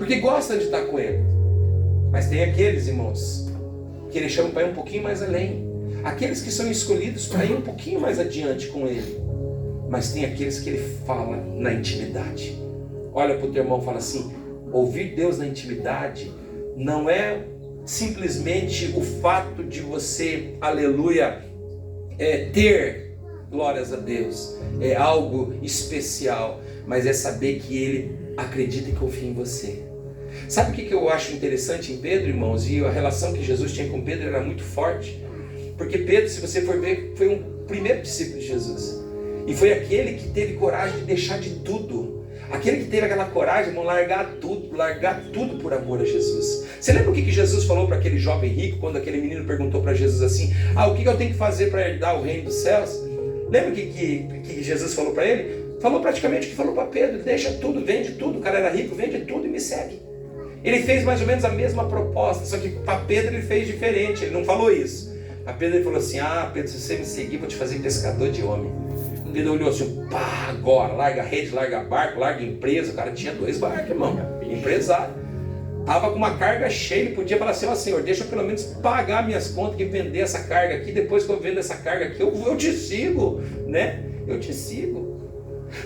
porque gosta de estar com Ele. Mas tem aqueles, irmãos, que Ele chama para ir um pouquinho mais além. Aqueles que são escolhidos para ir um pouquinho mais adiante com Ele. Mas tem aqueles que Ele fala na intimidade. Olha para o teu irmão e fala assim: ouvir Deus na intimidade não é simplesmente o fato de você, aleluia, ter glórias a Deus, é algo especial, mas é saber que Ele acredita e confia em você. Sabe o que eu acho interessante em Pedro, irmãos? E a relação que Jesus tinha com Pedro era muito forte, porque Pedro, se você for ver, foi um primeiro discípulo de Jesus, e foi aquele que teve coragem de deixar de tudo, aquele que teve aquela coragem de largar tudo por amor a Jesus. Você lembra o que Jesus falou para aquele jovem rico, quando aquele menino perguntou para Jesus assim: o que eu tenho que fazer para herdar o reino dos céus? Lembra o que Jesus falou para ele? Falou praticamente o que falou para Pedro: deixa tudo, vende tudo. O cara era rico, vende tudo e me segue. Ele fez mais ou menos a mesma proposta, só que para Pedro ele fez diferente. Ele não falou isso. A Pedro ele falou assim: Pedro, se você me seguir, vou te fazer pescador de homem. Pedro olhou assim: agora, larga a rede, larga barco, larga empresa. O cara tinha 2 barcos, irmão, empresário. Estava com uma carga cheia, ele podia falar assim: Senhor, deixa eu pelo menos pagar minhas contas e vender essa carga aqui. Depois que eu vendo essa carga aqui, eu te sigo, né? Eu te sigo.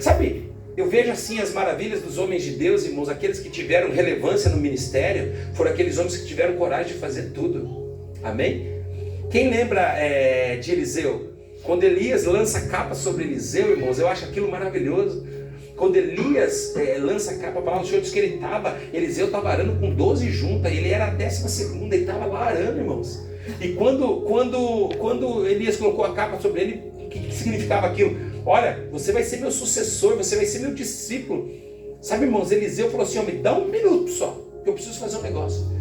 Sabe, eu vejo assim as maravilhas dos homens de Deus, irmãos. Aqueles que tiveram relevância no ministério foram aqueles homens que tiveram coragem de fazer tudo. Amém? Quem lembra de Eliseu? Quando Elias lança a capa sobre Eliseu, irmãos, eu acho aquilo maravilhoso. Quando Elias lança a capa, a palavra do Senhor diz que Eliseu estava arando com 12 juntas, ele era a 12ª, ele estava lá arando, irmãos. E quando Elias colocou a capa sobre ele, o que significava aquilo? Olha, você vai ser meu sucessor, você vai ser meu discípulo. Sabe, irmãos, Eliseu falou assim: me dá 1 minuto só, que eu preciso fazer um negócio.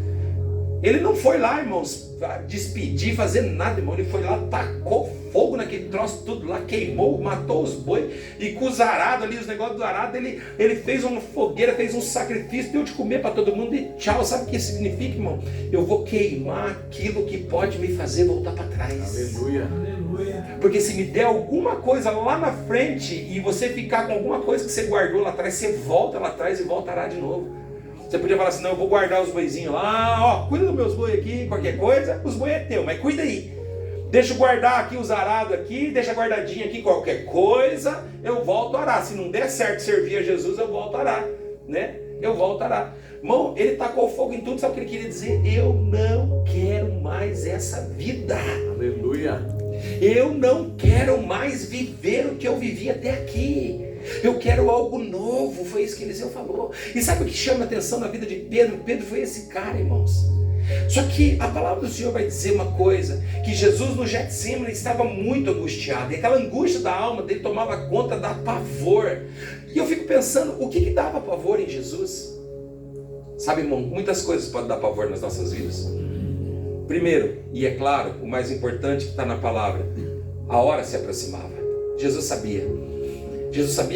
Ele não foi lá, irmãos, despedir, fazer nada, irmão. Ele foi lá, tacou fogo naquele troço tudo lá, queimou, matou os bois, e com os arados ali, os negócios do arado, ele fez uma fogueira, fez um sacrifício, deu de comer para todo mundo e tchau. Sabe o que isso significa, irmão? Eu vou queimar aquilo que pode me fazer voltar para trás. Aleluia. Aleluia. Porque se me der alguma coisa lá na frente e você ficar com alguma coisa que você guardou lá atrás, você volta lá atrás e voltará de novo. Você podia falar assim: não, eu vou guardar os boizinhos lá, cuida dos meus boi aqui, qualquer coisa, os boi é teu, mas cuida aí. Deixa eu guardar aqui os arados aqui, deixa guardadinho aqui, qualquer coisa, eu volto a arar. Se não der certo servir a Jesus, eu volto a arar, né? Eu volto a arar. Irmão, ele tacou fogo em tudo, sabe o que ele queria dizer? Eu não quero mais essa vida. Aleluia. Eu não quero mais viver o que eu vivi até aqui. Eu quero algo novo. Foi isso que Eliseu falou. E sabe o que chama a atenção na vida de Pedro? Pedro foi esse cara, irmãos. Só que a palavra do Senhor vai dizer uma coisa: que Jesus no Getsemane estava muito angustiado, e aquela angústia da alma dele tomava conta da pavor. E eu fico pensando, o que dava pavor em Jesus? Sabe, irmão, muitas coisas podem dar pavor nas nossas vidas. Primeiro, e é claro, o mais importante que está na palavra, a hora se aproximava. Jesus sabia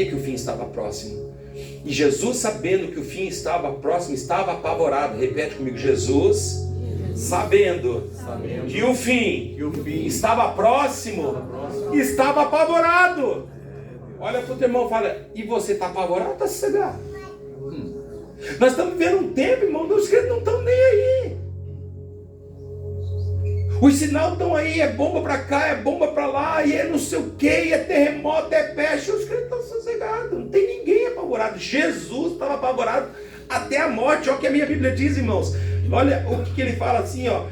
que o fim estava próximo. E Jesus, sabendo que o fim estava próximo, estava apavorado. Repete comigo: Jesus, sabendo que o fim estava próximo, estava apavorado. Olha para o teu irmão e fala: e você está apavorado ou está sossegado? Nós estamos vivendo um tempo, irmão, os crentes não estão nem aí. Os sinais estão aí, é bomba para cá, é bomba para lá, e é não sei o que, é terremoto, é peste. Os crentes estão sossegados, não tem ninguém apavorado. Jesus estava apavorado até a morte. Olha o que a minha Bíblia diz, irmãos. Olha o que ele fala assim, ó.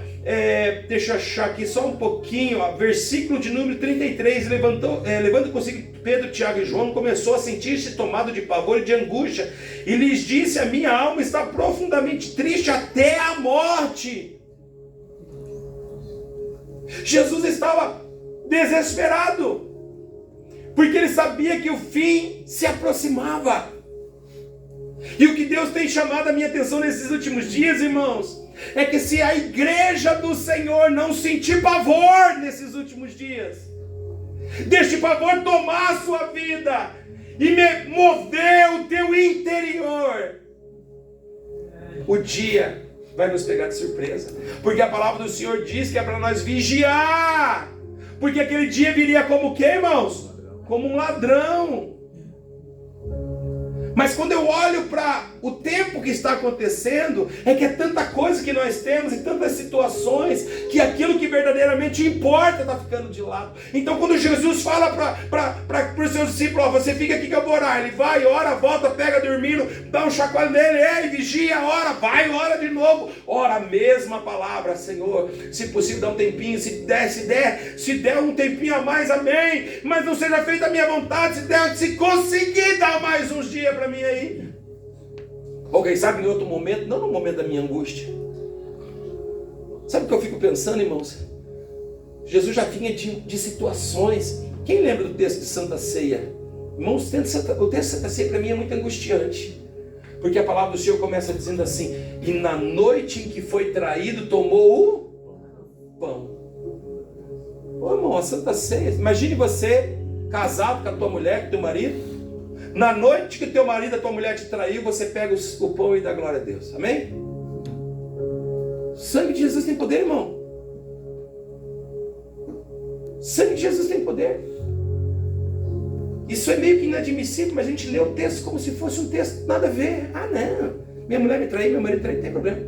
Deixa eu achar aqui só um pouquinho, ó. Versículo de número 33. Levando consigo Pedro, Tiago e João, começou a sentir-se tomado de pavor e de angústia, e lhes disse: a minha alma está profundamente triste até a morte. Jesus estava desesperado, porque ele sabia que o fim se aproximava. E o que Deus tem chamado a minha atenção nesses últimos dias, irmãos, é que se a igreja do Senhor não sentir pavor nesses últimos dias, deixe pavor tomar a sua vida e mover o teu interior, o dia vai nos pegar de surpresa, porque a palavra do Senhor diz que é para nós vigiar, porque aquele dia viria como o quê, irmãos? Como um ladrão. Mas quando eu olho para o tempo que está acontecendo é que é tanta coisa que nós temos e tantas situações que aquilo que verdadeiramente importa está ficando de lado. Então quando Jesus fala para os seus discípulos, ó, você fica aqui que eu vou orar, ele vai, ora, volta, pega dormindo, dá um chacoalho nele, ei, vigia, ora, vai, ora de novo, ora a mesma palavra, Senhor, se possível dá um tempinho, se der um tempinho a mais, amém, mas não seja feita a minha vontade, se conseguir dar mais uns dias para mim aí. Ou quem sabe em outro momento, não no momento da minha angústia. Sabe o que eu fico pensando, irmãos? Jesus já vinha de situações. Quem lembra do texto de Santa Ceia? Irmãos, o texto de Santa Ceia para mim é muito angustiante. Porque a palavra do Senhor começa dizendo assim: e na noite em que foi traído, tomou o pão. Ô irmão, a Santa Ceia. Imagine você casado com a tua mulher, com o teu marido. Na noite que teu marido, a tua mulher te traiu, você pega o pão e dá glória a Deus. Amém? O sangue de Jesus tem poder, irmão. O sangue de Jesus tem poder. Isso é meio que inadmissível, mas a gente lê o texto como se fosse um texto nada a ver. Ah, não. Minha mulher me traiu, meu marido me traiu, não tem problema.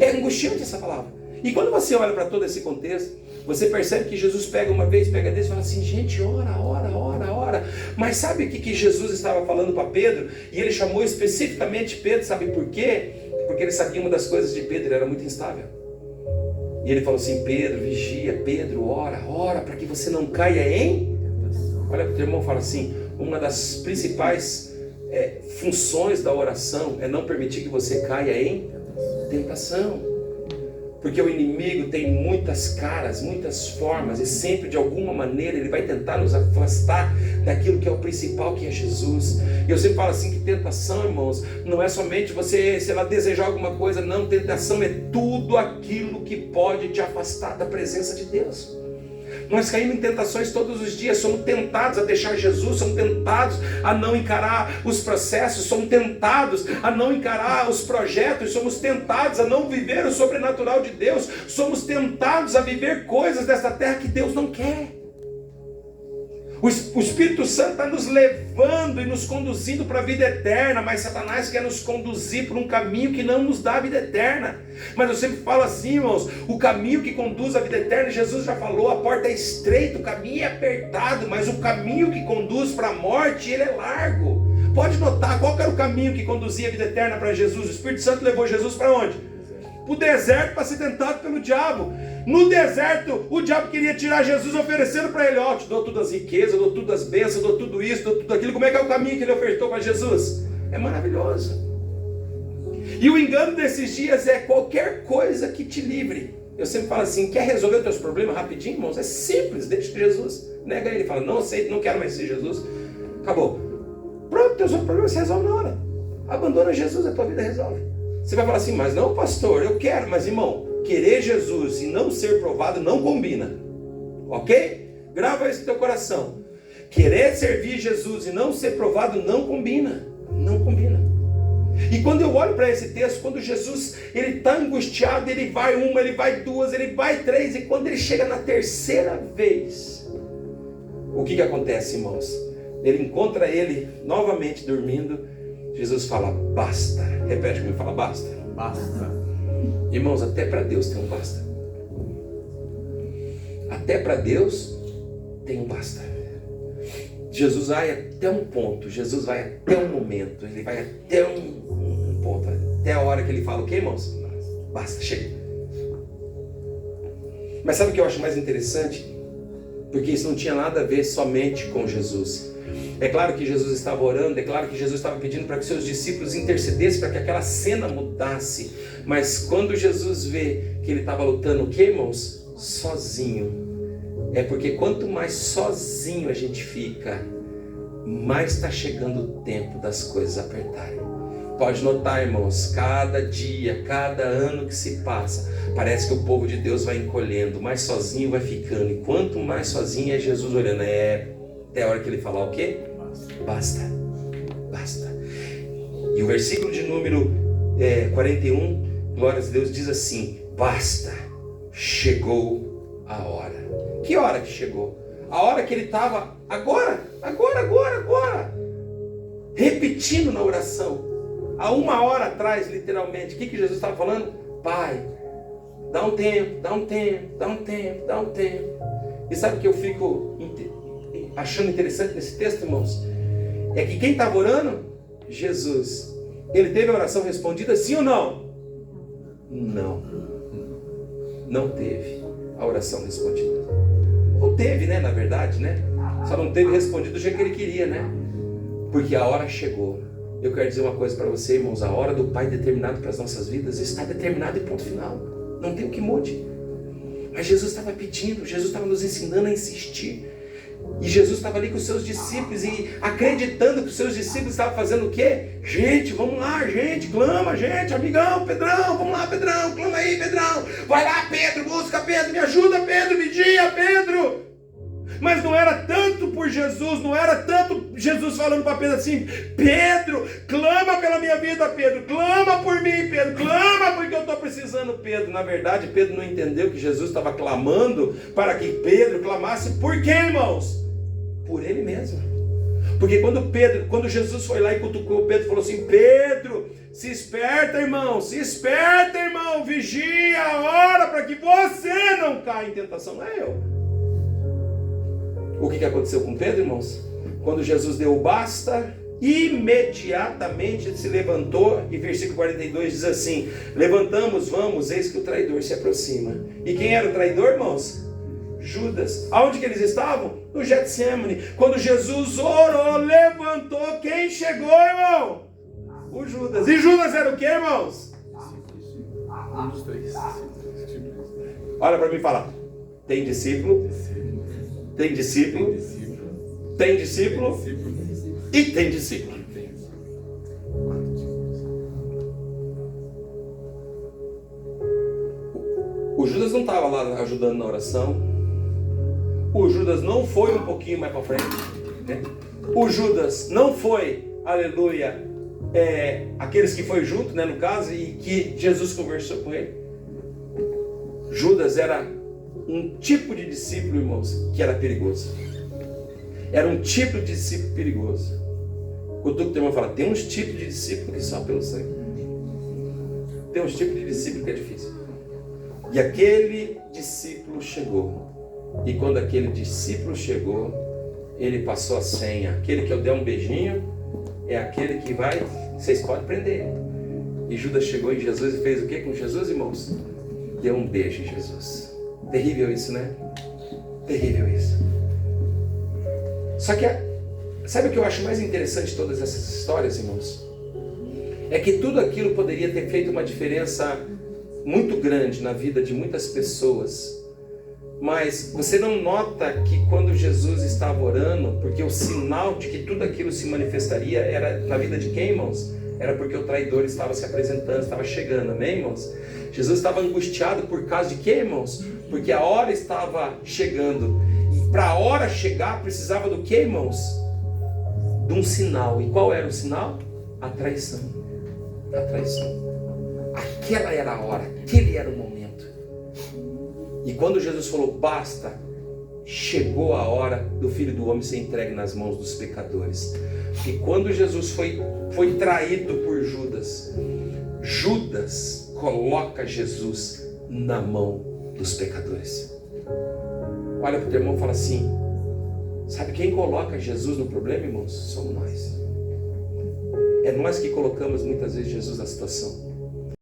É angustiante essa palavra. E quando você olha para todo esse contexto, você percebe que Jesus pega uma vez, pega desse e fala assim: gente, ora. Mas sabe o que Jesus estava falando para Pedro? E ele chamou especificamente Pedro, sabe por quê? Porque ele sabia uma das coisas de Pedro, ele era muito instável. E ele falou assim: Pedro, vigia, Pedro, ora, para que você não caia em... Olha, o teu irmão fala assim: uma das principais funções da oração é não permitir que você caia em tentação. Porque o inimigo tem muitas caras, muitas formas, e sempre de alguma maneira ele vai tentar nos afastar daquilo que é o principal, que é Jesus. E eu sempre falo assim que tentação, irmãos, não é somente você, sei lá, desejar alguma coisa, não. Tentação é tudo aquilo que pode te afastar da presença de Deus. Nós caímos em tentações todos os dias, somos tentados a deixar Jesus, somos tentados a não encarar os processos, somos tentados a não encarar os projetos, somos tentados a não viver o sobrenatural de Deus, somos tentados a viver coisas dessa terra que Deus não quer. O Espírito Santo está nos levando e nos conduzindo para a vida eterna, mas Satanás quer nos conduzir por um caminho que não nos dá a vida eterna. Mas eu sempre falo assim, irmãos, o caminho que conduz à vida eterna, Jesus já falou, a porta é estreita, o caminho é apertado, mas o caminho que conduz para a morte, ele é largo. Pode notar, qual que era o caminho que conduzia a vida eterna para Jesus? O Espírito Santo levou Jesus para onde? Para o deserto, para ser tentado pelo diabo. No deserto, o diabo queria tirar Jesus, oferecendo para ele: ó, te dou todas as riquezas, dou todas as bênçãos, dou tudo isso, dou tudo aquilo. Como é que é o caminho que ele ofertou para Jesus? É maravilhoso. E o engano desses dias é qualquer coisa que te livre. Eu sempre falo assim: quer resolver os teus problemas rapidinho, irmãos? É simples, deixa Jesus. Nega ele, fala: não aceito, não quero mais ser Jesus. Acabou. Pronto, teus problemas se resolvem na hora. Abandona Jesus, a tua vida resolve. Você vai falar assim: mas não, pastor, eu quero. Mas irmão, querer Jesus e não ser provado não combina. Ok? Grava isso no teu coração. Querer servir Jesus e não ser provado não combina. Não combina. E quando eu olho para esse texto, quando Jesus ele está angustiado, ele vai uma, ele vai duas, ele vai três, e quando ele chega na terceira vez, o que acontece, irmãos? Ele encontra ele novamente dormindo. Jesus fala: basta. Repete comigo, fala: basta. Basta. Irmãos, até para Deus tem um basta. Até para Deus tem um basta. Jesus vai até um ponto, Jesus vai até um momento, ele vai até um ponto, até a hora que ele fala o quê, irmãos? Basta, chega. Mas sabe o que eu acho mais interessante? Porque isso não tinha nada a ver somente com Jesus. É claro que Jesus estava orando, é claro que Jesus estava pedindo para que seus discípulos intercedessem para que aquela cena mudasse. Mas quando Jesus vê que ele estava lutando, o que, irmãos? Sozinho. É porque quanto mais sozinho a gente fica, mais está chegando o tempo das coisas apertarem. Pode notar, irmãos, cada dia, cada ano que se passa, parece que o povo de Deus vai encolhendo, mais sozinho vai ficando. E quanto mais sozinho é Jesus olhando, até a hora que ele falar o quê? Basta, basta. E o versículo de número 41, glórias a Deus, diz assim: basta, chegou a hora. Que hora que chegou? A hora que ele estava, agora. repetindo na oração. Há 1 hora atrás, literalmente, o que Jesus estava falando? Pai, dá um tempo, dá um tempo, dá um tempo, dá um tempo. E sabe o que eu fico achando interessante nesse texto, irmãos? É que quem estava orando? Jesus. Ele teve a oração respondida, sim ou não? Não. Não teve a oração respondida. Ou teve, né, na verdade, né? Só não teve respondido do jeito que ele queria, né? Porque a hora chegou. Eu quero dizer uma coisa para você, irmãos. A hora do Pai determinado para as nossas vidas está determinada e ponto final. Não tem o que mude. Mas Jesus estava pedindo, Jesus estava nos ensinando a insistir. E Jesus estava ali com os seus discípulos e acreditando que os seus discípulos estavam fazendo o quê? Gente, vamos lá, gente, clama, gente, amigão, Pedrão, vamos lá, Pedrão, clama aí, Pedrão. Vai lá, Pedro, busca Pedro, me ajuda, Pedro, vigia, Pedro. Mas não era tanto por Jesus, não era tanto Jesus falando para Pedro assim, Pedro, clama pela minha vida, Pedro, clama por mim, Pedro, clama porque eu estou precisando, Pedro. Na verdade, Pedro não entendeu que Jesus estava clamando para que Pedro clamasse, por quê, irmãos? Por ele mesmo. Porque quando Jesus foi lá e cutucou Pedro, falou assim, Pedro, se esperta, irmão, vigia a hora para que você não caia em tentação, não é eu. O que aconteceu com Pedro, irmãos? Quando Jesus deu o basta, imediatamente ele se levantou, e versículo 42 diz assim, levantamos, vamos, eis que o traidor se aproxima. E quem era o traidor, irmãos? Judas. Aonde que eles estavam? No Getsemane. Quando Jesus orou, levantou, quem chegou, irmão? O Judas. E Judas era o que, irmãos? Um dos três. Olha para mim e fala, tem discípulo? Tem discípulo, tem discípulo e tem discípulo. O Judas não estava lá ajudando na oração. O Judas não foi um pouquinho mais para frente, né? O Judas não foi, aleluia, aqueles que foi junto, né, no caso, e que Jesus conversou com ele. Judas era um tipo de discípulo, irmãos, que era perigoso. Era um tipo de discípulo perigoso. O teu irmão fala, tem uns tipos de discípulo que só pelo sangue. Tem uns tipos de discípulo que é difícil. E aquele discípulo chegou. E quando aquele discípulo chegou, ele passou a senha. Aquele que eu der um beijinho é aquele que vai, vocês podem prender. E Judas chegou em Jesus e fez o que com Jesus, irmãos? Deu um beijo em Jesus. Terrível isso, né? Terrível isso. Só que, sabe o que eu acho mais interessante de todas essas histórias, irmãos? É que tudo aquilo poderia ter feito uma diferença muito grande na vida de muitas pessoas. Mas você não nota que quando Jesus estava orando, porque o sinal de que tudo aquilo se manifestaria era na vida de quem, irmãos? Era porque o traidor estava se apresentando, estava chegando, amém, irmãos? Jesus estava angustiado por causa de quê, irmãos? Porque a hora estava chegando. E para a hora chegar, precisava do quê, irmãos? De um sinal. E qual era o sinal? A traição. A traição. Aquela era a hora, aquele era o momento. E quando Jesus falou, basta, chegou a hora do Filho do Homem ser entregue nas mãos dos pecadores. E quando Jesus foi traído por Judas, Judas coloca Jesus na mão dos pecadores. Olha para o teu irmão e fala assim, sabe quem coloca Jesus no problema, irmãos? Somos nós. É nós que colocamos muitas vezes Jesus na situação.